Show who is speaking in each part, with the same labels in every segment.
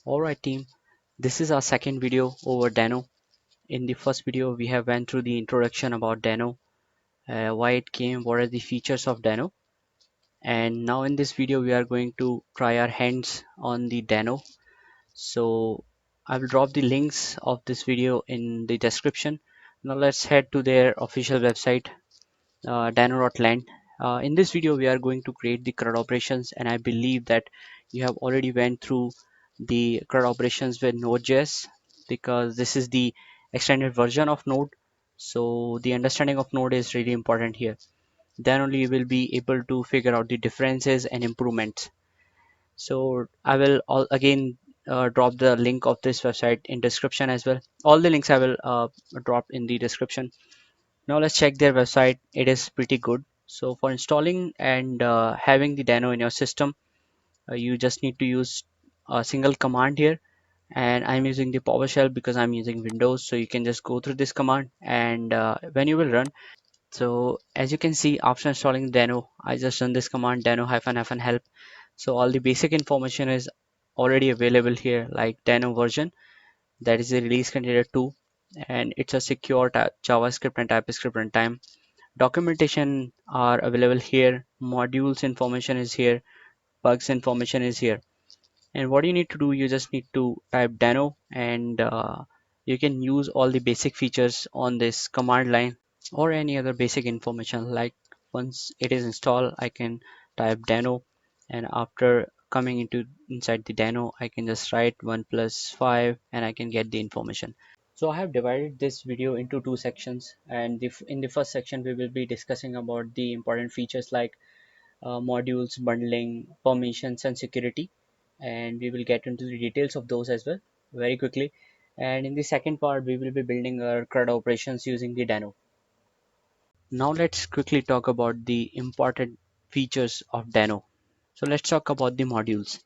Speaker 1: Alright team, this is our second video over Deno. In the first video we have went through the introduction about Deno, why it came, what are the features of Deno, and now in this video we are going to try our hands on the Deno. So I will drop the links of this video in the description. Now let's head to their official website, dano.land. In this video we are going to create the CRUD operations, and I believe that you have already went through the CRUD operations with Node.js because this is the extended version of Node. So the understanding of Node is really important here. Then only you will be able to figure out the differences and improvements. So I will again drop the link of this website in description as well. All the links I will drop in the description. Now let's check their website. It is pretty good. So for installing and having the Deno in your system, you just need to use a single command here. And I'm using the PowerShell because I'm using Windows. So you can just go through this command, and when you will run. So as you can see, after installing Deno, I just run this command Deno -hyphen help. So all the basic information is already available here, like Deno version, that is the release container 2, and it's a secure JavaScript and TypeScript runtime. Documentation are available here, modules information is here, bugs information is here. And what you need to do, you just need to type Deno, and you can use all the basic features on this command line or any other basic information. Like once it is installed, I can type Deno, and after coming into inside the Deno, I can just write 1 plus 5 and I can get the information. So I have divided this video into two sections, and in the first section we will be discussing about the important features like modules, bundling, permissions, and security, and we will get into the details of those as well very quickly. And in the second part, we will be building our CRUD operations using the Deno. Now let's quickly talk about the important features of Deno. So let's talk about the modules.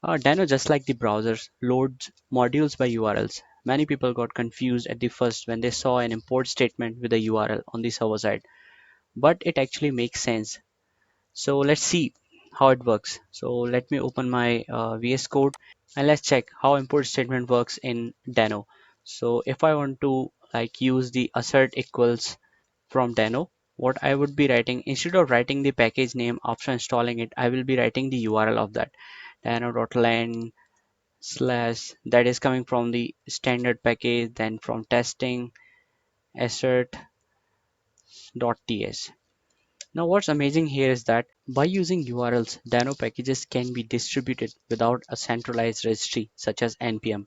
Speaker 1: Deno, just like the browsers, loads modules by URLs. Many people got confused at the first when they saw an import statement with a URL on the server side, but it actually makes sense. So let's see how it works. So let me open my VS Code, and let's check how import statement works in Deno. So if I want to like use the assert equals from Deno, what I would be writing, instead of writing the package name after installing it, I will be writing the URL of that deno.land slash, that is coming from the standard package, then from testing assert.ts. Now what's amazing here is that by using URLs, Deno packages can be distributed without a centralized registry such as npm.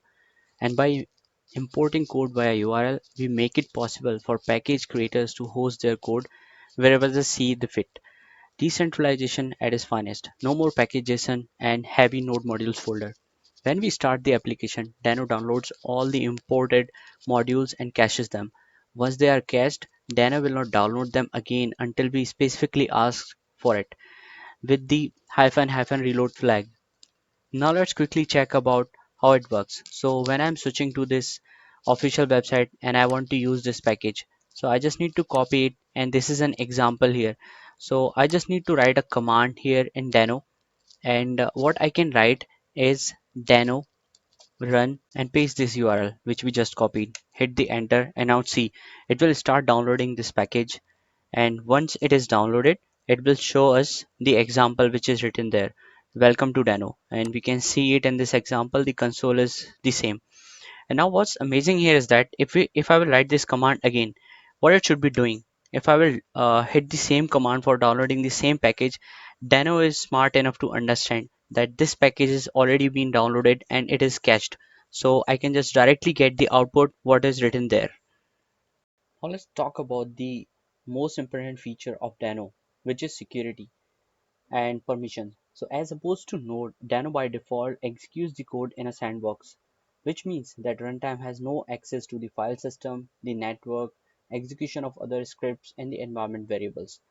Speaker 1: And by importing code via URL, we make it possible for package creators to host their code wherever they see the fit. Decentralization at its finest. No more package.json and heavy node modules folder. When we start the application, Deno downloads all the imported modules and caches them. Once they are cached, Deno will not download them again until we specifically ask for it with the hyphen reload flag. Now let's quickly check about how it works. So when I'm switching to this official website and I want to use this package, so I just need to copy it, and this is an example here. So I just need to write a command here in Deno, and what I can write is Deno run and paste this URL which we just copied. Hit the enter, and now see, it will start downloading this package, and once it is downloaded, it will show us the example which is written there, welcome to Deno, and we can see it in this example, the console is the same. And now what's amazing here is that if I will write this command again, what it should be doing, if I will hit the same command for downloading the same package, Deno is smart enough to understand that this package is already been downloaded and it is cached, so I can just directly get the output what is written there. Now let's talk about the most important feature of Deno, which is security and permission. So as opposed to Node, Deno by default executes the code in a sandbox, which means that runtime has no access to the file system, the network, execution of other scripts, and the environment variables.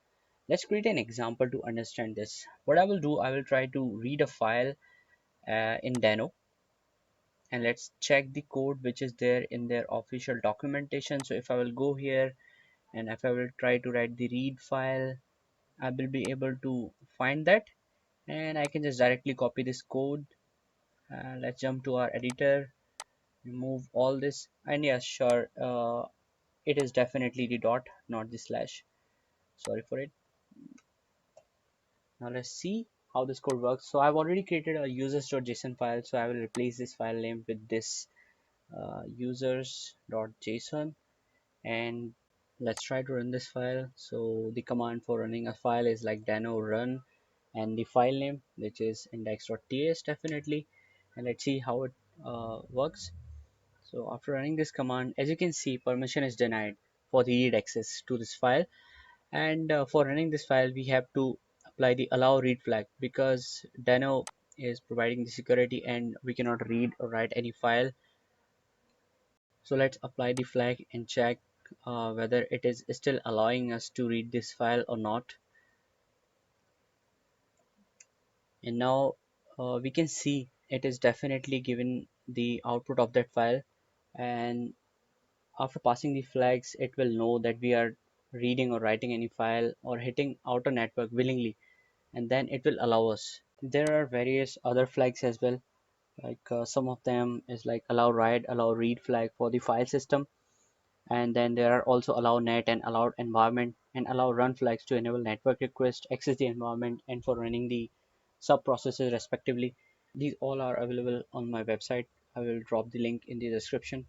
Speaker 1: Let's create an example to understand this. What I will do, I will try to read a file in Deno, and let's check the code which is there in their official documentation. So if I will go here and if I will try to write the read file, I will be able to find that, and I can just directly copy this code Let's jump to our editor, remove all this, and yes, sure, it is definitely the dot, not the slash. Sorry for it. Now let's see how this code works. So I've already created a users.json file, so I will replace this file name with this users.json, and let's try to run this file. So the command for running a file is like deno run and the file name, which is index.ts definitely, and let's see how it works. So after running this command, as you can see, permission is denied for the read access to this file, and for running this file we have to apply the allow read flag, because Deno is providing the security and we cannot read or write any file. So let's apply the flag and check whether it is still allowing us to read this file or not. And now we can see it is definitely given the output of that file, and after passing the flags it will know that we are reading or writing any file or hitting outer network willingly, and then it will allow us. There are various other flags as well, like some of them is like allow write, allow read flag for the file system, and then there are also allow net and allowed environment and allow run flags to enable network request, access the environment, and for running the sub processes respectively. These all are available on my website. I will drop the link in the description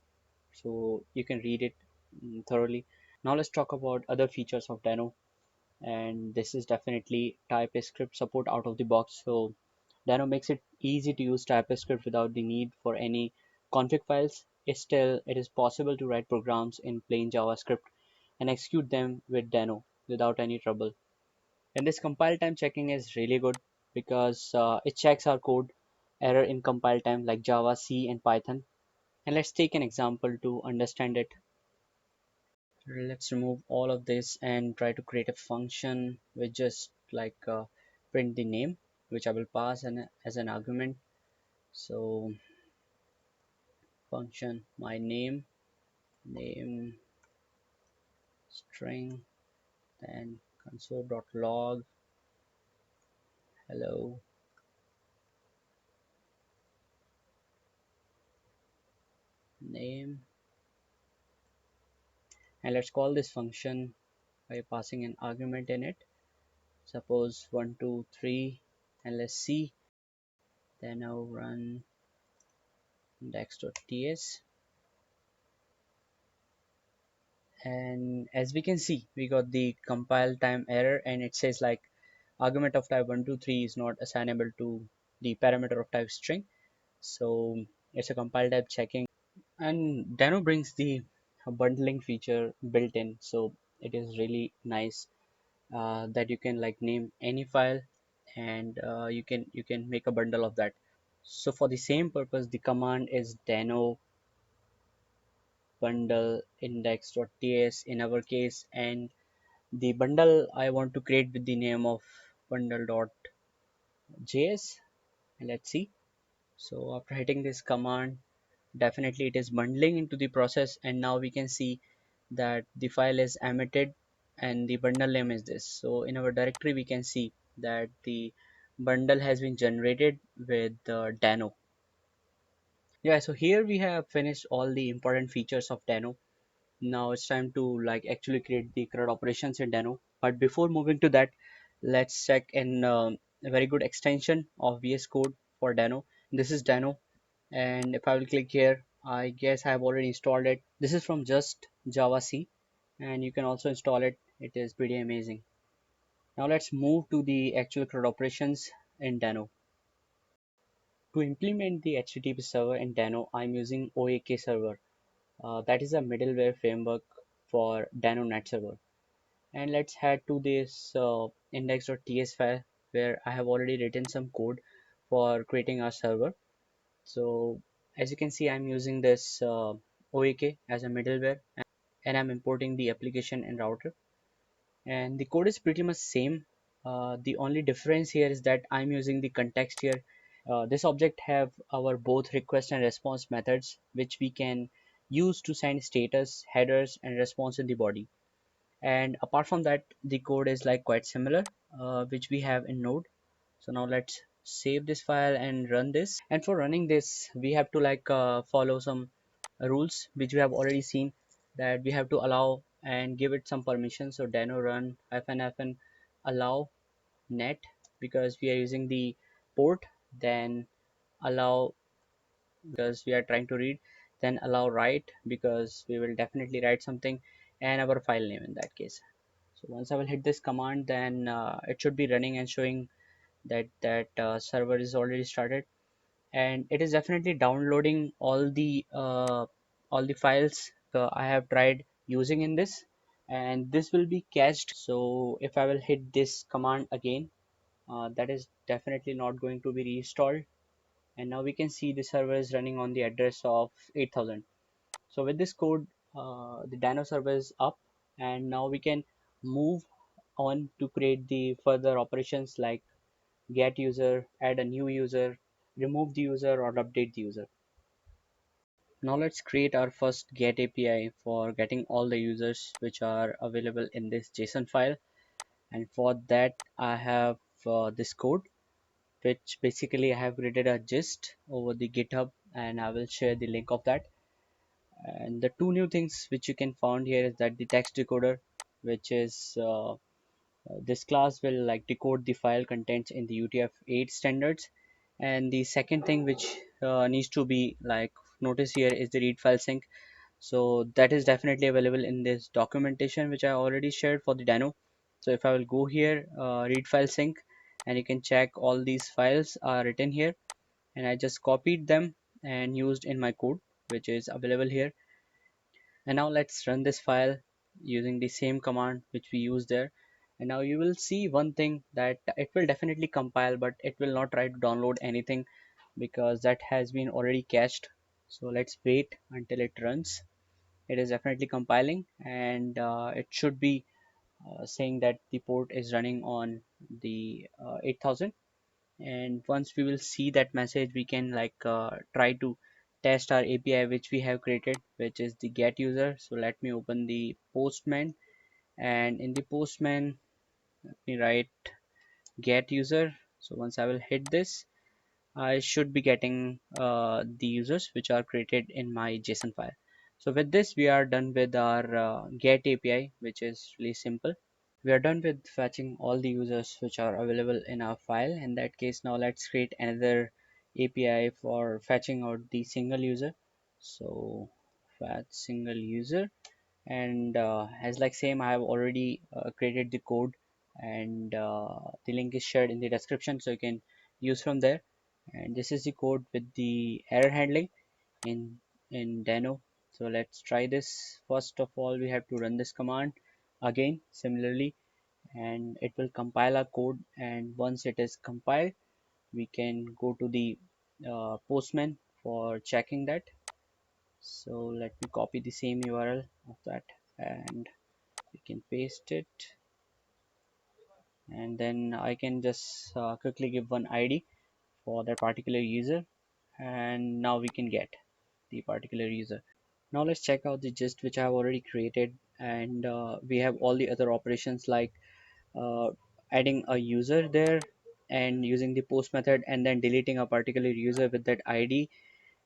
Speaker 1: so you can read it thoroughly. Now let's talk about other features of Deno, and this is definitely TypeScript support out of the box. So Deno makes it easy to use TypeScript without the need for any config files. It is possible to write programs in plain JavaScript and execute them with Deno without any trouble. And this compile time checking is really good because it checks our code error in compile time like Java, C, and Python. And let's take an example to understand it. Let's remove all of this and try to create a function which just like print the name, which I will pass as an argument. So function my name string, then console.log hello name, and let's call this function by passing an argument in it, suppose 123, and let's see. Then now run index.ts, and as we can see we got the compile time error, and it says like argument of type 123 is not assignable to the parameter of type string. So it's a compile type checking, and Deno brings the bundling feature built in, so it is really nice that you can like name any file, and you can make a bundle of that. So for the same purpose the command is Deno bundle index.ts in our case, and the bundle I want to create with the name of bundle.js, and let's see. So after hitting this command, definitely it is bundling into the process, and now we can see that the file is emitted and the bundle name is this. So in our directory we can see that the bundle has been generated with Deno. Yeah, so here we have finished all the important features of Deno. Now it's time to like actually create the CRUD operations in Deno. But before moving to that, let's check a very good extension of VS Code for Deno. This is Deno, and if I will click here, I guess I have already installed it. This is from just Java C, and you can also install it. It is pretty amazing. Now let's move to the actual CRUD operations in Deno. To implement the HTTP server in Deno, I'm using OAK server. That is a middleware framework for Deno Net server. And let's head to this index.ts file where I have already written some code for creating our server. So as you can see, I'm using this OAK as a middleware, and I'm importing the application and router, and the code is pretty much same. The only difference here is that I'm using the context here. This object have our both request and response methods, which we can use to send status, headers, and response in the body. And apart from that, the code is like quite similar, which we have in Node. So now let's save this file and run this. And for running this we have to follow some rules which we have already seen, that we have to allow and give it some permission. So deno run hyphen allow net, because we are using the port, then allow because we are trying to read, then allow write because we will definitely write something, and our file name in that case. So once I will hit this command, then it should be running and showing that server is already started, and it is definitely downloading all the files I have tried using in this, and this will be cached. So if I will hit this command again, that is definitely not going to be reinstalled, and now we can see the server is running on the address of 8000. So with this code, the Deno server is up, and now we can move on to create the further operations like get user, add a new user, remove the user, or update the user. Now let's create our first get API for getting all the users which are available in this JSON file, and for that I have this code, which basically I have created a gist over the GitHub, and I will share the link of that. And the two new things which you can find here is that the text decoder, which is this class will decode the file contents in the UTF-8 standards. And the second thing which needs to be notice here is the read file sync. So that is definitely available in this documentation which I already shared for the Deno. So if I will go here, read file sync, and you can check all these files are written here, and I just copied them and used in my code which is available here. And now let's run this file using the same command which we used there. And now you will see one thing, that it will definitely compile, but it will not try to download anything because that has been already cached. So let's wait until it runs. It is definitely compiling, and it should be saying that the port is running on the 8000. And once we will see that message, we can try to test our API which we have created, which is the get user. So let me open the postman, and in the postman let me write get user. So once I will hit this, I should be getting the users which are created in my JSON file. So with this we are done with our get API, which is really simple. We are done with fetching all the users which are available in our file. In that case, now let's create another API for fetching out the single user. So fetch single user, and as like same, I have already created the code, and the link is shared in the description, so you can use from there. And this is the code with the error handling in Deno. So let's try this. First of all, we have to run this command again similarly, and it will compile our code. And once it is compiled, we can go to the postman for checking that. So let me copy the same URL of that, and we can paste it, and then I can just quickly give one ID for that particular user, and now we can get the particular user. Now let's check out the gist which I have already created, and we have all the other operations like uh, adding a user there and using the post method, and then deleting a particular user with that ID,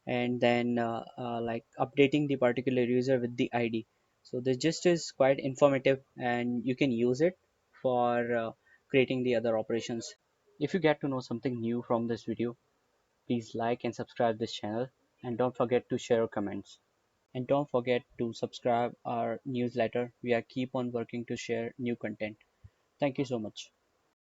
Speaker 1: and then updating the particular user with the ID. So this just is quite informative, and you can use it for creating the other operations. If you get to know something new from this video, please like and subscribe this channel, and don't forget to share your comments. And don't forget to subscribe our newsletter. We are keep on working to share new content. Thank you so much.